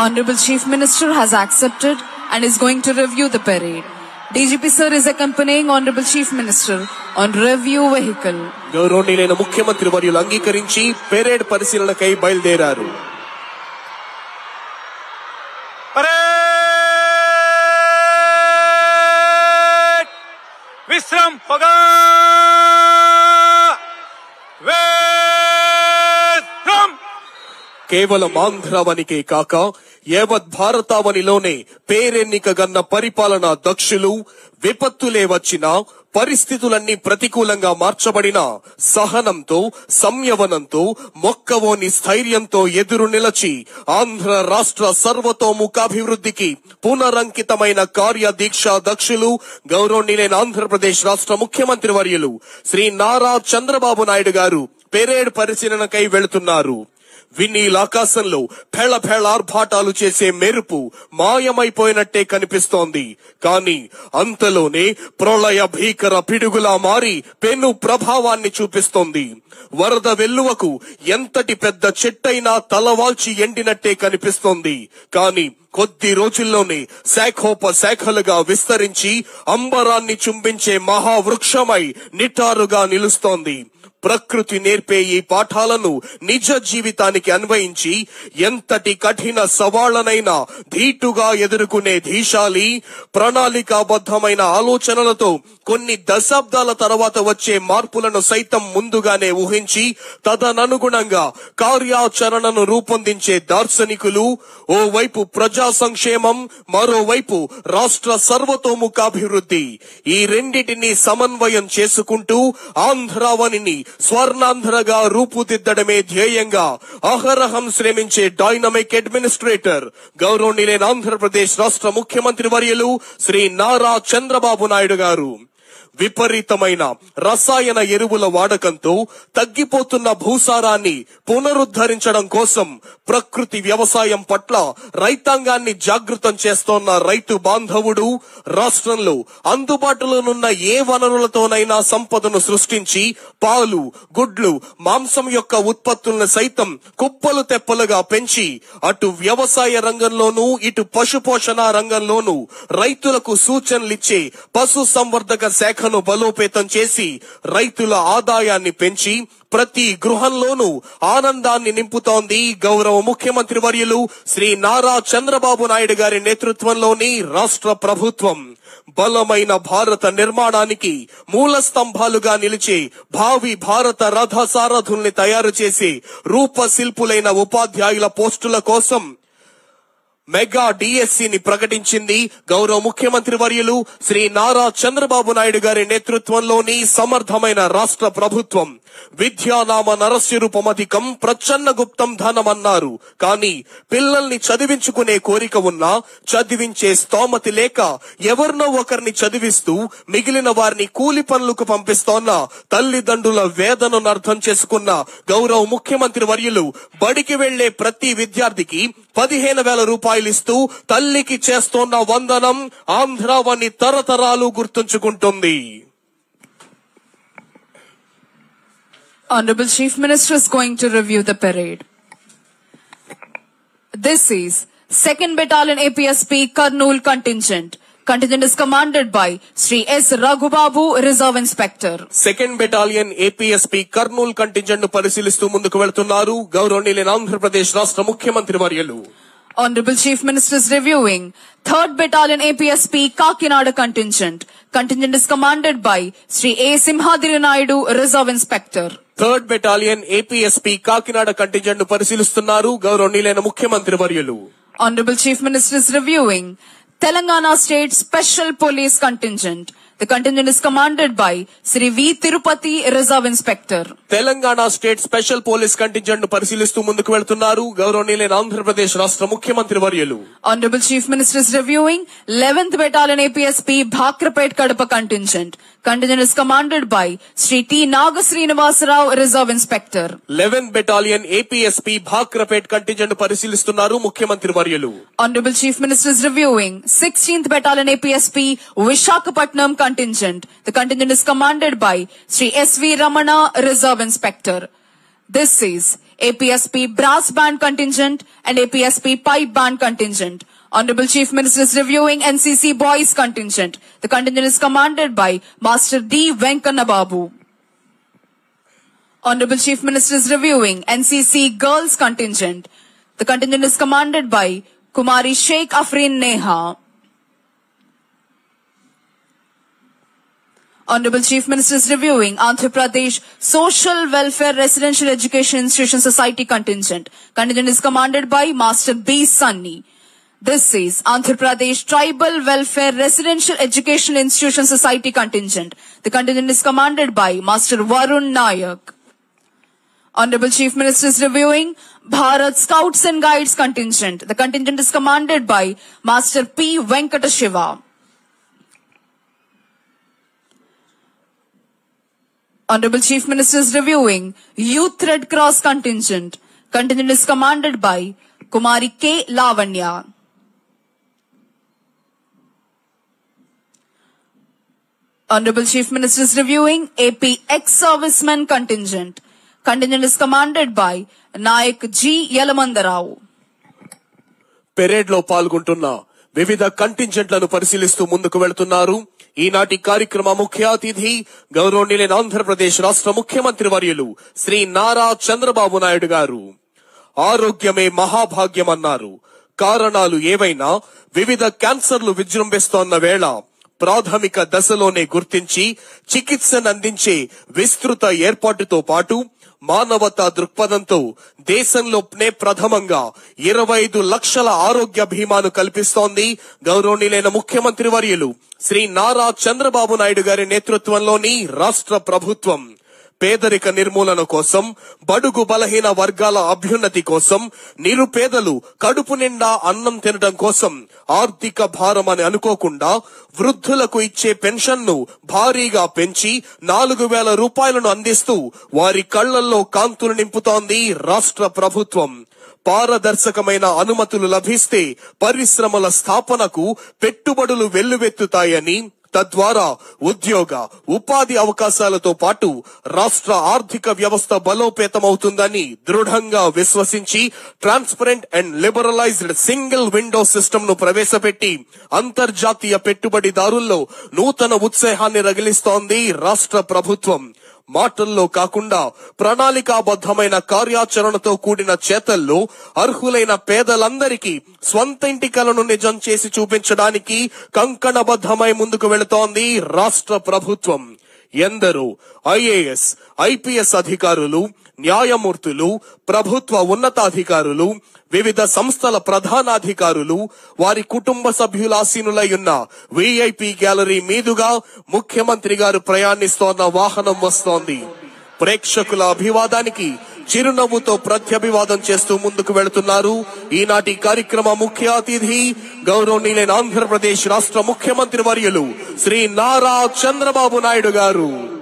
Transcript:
Honorable Chief Minister has accepted and is going to review the parade. DGP sir is accompanying Honorable Chief Minister on review vehicle. గౌరవనీయులైన ముఖ్యమంత్రి వర్యులు అంగీకరించి parade పరిశీలనకై బయలుదేరారు. విశ్రామ్ పగా కేవలం ఆంధ్రావనికే కాక యావత్ భారతావనిలోనే పేరెన్నిక గన్న పరిపాలనా దక్షులు, విపత్తులే వచ్చినా పరిస్థితులన్నీ ప్రతికూలంగా మార్చబడిన సహనంతో, సంయమనంతో, మొక్కవోని స్థైర్యంతో ఎదురు నిలచి ఆంధ్ర రాష్ట్ర సర్వతోముఖాభివృద్ధికి పునరంకితమైన కార్యదీక్షా దక్షులు గౌరవనీయులైన ఆంధ్రప్రదేశ్ రాష్ట్ర ముఖ్యమంత్రి వర్యులు శ్రీ నారా చంద్రబాబు నాయుడు గారు పెరేడ్ పరిశీలనకై వెళుతున్నారు. వినీలాకాశంలో ఆర్భాటాలు చేసే మెరుపు మాయమైపోయినట్టే కనిపిస్తోంది. కానీ అంతలోనే ప్రళయ భీకర పిడుగులా మారి పెను ప్రభావాన్ని చూపిస్తోంది. వరద వెల్లువకు ఎంతటి పెద్ద చెట్టైనా తలవాల్చి ఎండినట్టే కనిపిస్తోంది. కానీ కొద్ది రోజుల్లోనే శాఖోపశాఖలుగా విస్తరించి అంబరాన్ని చుంబించే మహావృక్షమై నిటారుగా నిలుస్తోంది. ప్రకృతి నేర్పే ఈ పాఠాలను నిజ జీవితానికి అన్వయించి ఎంతటి కఠిన సవాళ్లనైనా ధీటుగా ఎదుర్కొనే ధీశాలి, ప్రణాళికాబద్ధమైన ఆలోచనలతో కొన్ని దశాబ్దాల తర్వాత వచ్చే మార్పులను సైతం ముందుగానే ఊహించి తదననుగుణంగా కార్యాచరణను రూపొందించే దార్శనికులు, ఓవైపు ప్రజా సంక్షేమం, మరోవైపు రాష్ట్ర సర్వతోముఖాభివృద్ధి, ఈ రెండిటిని సమన్వయం చేసుకుంటూ ఆంధ్రావనిని స్వర్ణాంధ్రగా రూపుదిద్దడమే ధ్యేయంగా అహరహం శ్రమించే డైనమిక్ అడ్మినిస్ట్రేటర్ గౌరవనీయులైన ఆంధ్రప్రదేశ్ రాష్ట్ర ముఖ్యమంత్రి వర్యులు శ్రీ నారా చంద్రబాబు నాయుడు గారు విపరీతమైన రసాయన ఎరువుల వాడకంతో తగ్గిపోతున్న భూసారాన్ని పునరుద్ధరించడం కోసం ప్రకృతి వ్యవసాయం పట్ల రైతాంగాన్ని జాగృతం చేస్తోన్న రైతు బాంధవుడు రాష్ట్రంలో అందుబాటులోనున్న ఏ వనరులతోనైనా సంపదను సృష్టించి పాలు, గుడ్లు, మాంసం యొక్క ఉత్పత్తులను సైతం కుప్పలు తెప్పలుగా పెంచి అటు వ్యవసాయ రంగంలోనూ ఇటు పశుపోషణ రంగంలోనూ రైతులకు సూచనలిచ్చే పశు సంవర్ధక శాఖ బలోపేతం చేసి రైతుల ఆదాయాన్ని పెంచి ప్రతి గృహంలోనూ ఆనందాన్ని నింపుతోంది గౌరవ ముఖ్యమంత్రి వర్యులు శ్రీ నారా చంద్రబాబు నాయుడు గారి నేతృత్వంలోని రాష్ట్ర ప్రభుత్వం. బలమైన భారత నిర్మాణానికి మూల స్తంభాలుగా నిలిచే భావి భారత రథ సారథుల్ని తయారు చేసే రూపశిల్పులైన ఉపాధ్యాయుల పోస్టుల కోసం మెగా డిఎస్సిని ప్రకటించింది గౌరవ ముఖ్యమంత్రి వర్యులు శ్రీ నారా చంద్రబాబు నాయుడు గారి నేతృత్వంలోని సమర్థమైన రాష్ట్ర ప్రభుత్వం. విద్యానామ నరస్యరూపమధికం ప్రచన్న గుప్తం ధనమన్నారు. కానీ పిల్లల్ని చదివించుకునే కోరిక ఉన్నా చదివించే స్తోమతి లేక ఎవరినో ఒకరిని చదివిస్తూ మిగిలిన వారిని కూలి పనులకు పంపిస్తోన్న తల్లిదండ్రుల వేదనను అర్థం చేసుకున్న గౌరవ ముఖ్యమంత్రి వర్యులు బడికి వెళ్లే ప్రతి విద్యార్థికి 15,000 రూపాయలు ఇస్తూ తల్లికి చేస్తోన్న వందనం ఆంధ్రావని తరతరాలు గుర్తుంచుకుంటుంది. Honorable Chief Minister is going to review the parade. This is 2nd Battalion APSP Kurnool Contingent. Contingent is commanded by Sri S. Raghubabu, Reserve Inspector. 2nd Battalion APSP Kurnool Contingent ను పరిశీలిస్తూ ముందుకు వెళ్తున్నారు గౌరవనీయులైన ఆంధ్రప్రదేశ్ రాష్ట్ర ముఖ్యమంత్రి వర్యులు. Honorable Chief Minister is reviewing 3rd Battalion APSP Kakinada Contingent. Contingent is commanded by Sri A. Simhadri Naidu, Reserve Inspector. 3rd Battalion APSP Kakinada Contingent ను పరిశీలిస్తున్నారు గౌరవనీయులైన ముఖ్యమంత్రి వర్యులు. Honorable Chief Minister is reviewing Telangana State Special Police Contingent. The contingent is commanded by Sri V. Tirupati, Reserve Inspector. Telangana state special police contingent ను పరిశీలిస్తూ ముందుకు వెళ్తున్నారు గౌరవనీయులైన ఆంధ్రప్రదేశ్ రాష్ట్ర ముఖ్యమంత్రి వర్యులు. Honorable Chief Minister is reviewing 11th Battalion APSP Bhakrapet Kadapa Contingent. Contingent is commanded by Sri T. Nagasrinivas Rao, Reserve Inspector. 11th Battalion APSP Bhakrapet contingent ను పరిశీలిస్తున్నారు ముఖ్యమంత్రి వర్యులు. Honorable Chief Minister is reviewing 16th Battalion APSP Vishakhapatnam Contingent. The contingent is commanded by Sri S. V. Ramana, Reserve Inspector. This is APSP Brass Band Contingent and APSP Pipe Band Contingent. Honorable Chief Minister is reviewing NCC Boys Contingent. The contingent is commanded by Master D. Venkana Babu. Honorable Chief Minister is reviewing NCC Girls Contingent. The contingent is commanded by Kumari Sheikh Afreen Neha. Honorable Chief Minister is reviewing Andhra Pradesh Social Welfare Residential Education Institution Society Contingent. Contingent is commanded by Master B. Sunny. This is Andhra Pradesh Tribal Welfare Residential Education Institution Society Contingent. The contingent is commanded by Master Varun Nayak. Honorable Chief Minister is reviewing Bharat Scouts and Guides Contingent. The contingent is commanded by Master P. Venkata Shiva. Honorable Chief Minister is reviewing Youth Red Cross Contingent. Contingent is commanded by Kumari K. Lavanya. Honorable Chief Minister is reviewing AP Ex-Servicemen Contingent. Contingent is commanded by Nayak G. Yalamandarao. Parade లో పాల్గొంటున్న వివిధ కంటింజెంట్లను పరిశీలిస్తూ ముందుకు వెళుతున్నారు. ఈనాటి కార్యక్రమ ముఖ్య అతిథి గౌరవనీయులైన ఆంధ్రప్రదేశ్ రాష్ట్ర ముఖ్యమంత్రి వర్యులు శ్రీ నారా చంద్రబాబు నాయుడు గారు. ఆరోగ్యమే మహాభాగ్యమన్నారు. కారణాలు ఏవైనా వివిధ క్యాన్సర్లు విజృంభిస్తోన్న వేళ ప్రాథమిక దశలోనే గుర్తించి చికిత్సనందించే విస్తృత ఏర్పాటుతో పాటు మానవతా దృక్పథంతో దేశంలోనే ప్రథమంగా 25 లక్షల ఆరోగ్య బీమాను కల్పిస్తోంది గౌరవనీయులైన ముఖ్యమంత్రి వర్యులు శ్రీ నారా చంద్రబాబు నాయుడు గారి నేతృత్వంలోని రాష్ట్ర ప్రభుత్వం. పేదరిక నిర్మూలన కోసం, బడుగు బలహీన వర్గాల అభ్యున్నతి కోసం, నిరుపేదలు కడుపు నిండా అన్నం తినడం కోసం ఆర్థిక భారం అని అనుకోకుండా వృద్ధులకు ఇచ్చే పెన్షన్ను భారీగా పెంచి 4,000 రూపాయలను అందిస్తూ వారి కళ్లల్లో కాంతులు నింపుతోంది రాష్ట్ర ప్రభుత్వం. పారదర్శకమైన అనుమతులు లభిస్తే పరిశ్రమల స్థాపనకు పెట్టుబడులు వెల్లువెత్తుతాయని, తద్వారా ఉద్యోగ ఉపాధి అవకాశాలతో పాటు రాష్ట్ర ఆర్థిక వ్యవస్థ బలోపేతమవుతుందని దృఢంగా విశ్వసించి transparent and liberalised single window system ను ప్రవేశపెట్టి అంతర్జాతీయ పెట్టుబడిదారుల్లో నూతన ఉత్సాహాన్ని రగిలిస్తోంది రాష్ట్ర ప్రభుత్వం. మాటల్లో కాకుండా ప్రణాళికాబద్ధమైన కార్యాచరణతో కూడిన చేతల్లో అర్హులైన పేదలందరికీ స్వంత ఇంటి కలను నిజం చేసి చూపించడానికి కంకణబద్ధమై ముందుకు వెళుతోంది రాష్ట్ర ప్రభుత్వం. ఎందరో ఐఏఎస్, ఐపీఎస్ అధికారులు, న్యాయమూర్తులు, ప్రభుత్వ ఉన్నతాధికారులు, వివిధ సంస్థల ప్రధానాధికారులు, వారి కుటుంబ సభ్యులాసీనులై ఉన్న విఐపి గ్యాలరీ మీదుగా ముఖ్యమంత్రి గారు ప్రయాణిస్తోన్న వాహనం వస్తోంది. ప్రేక్షకుల అభివాదానికి చిరునవ్వుతో ప్రత్యభివాదం చేస్తూ ముందుకు వెళుతున్నారు ఈనాటి కార్యక్రమ ముఖ్య అతిథి గౌరవనీయులైన ఆంధ్రప్రదేశ్ రాష్ట్ర ముఖ్యమంత్రి వర్యులు శ్రీ నారా చంద్రబాబు నాయుడు గారు.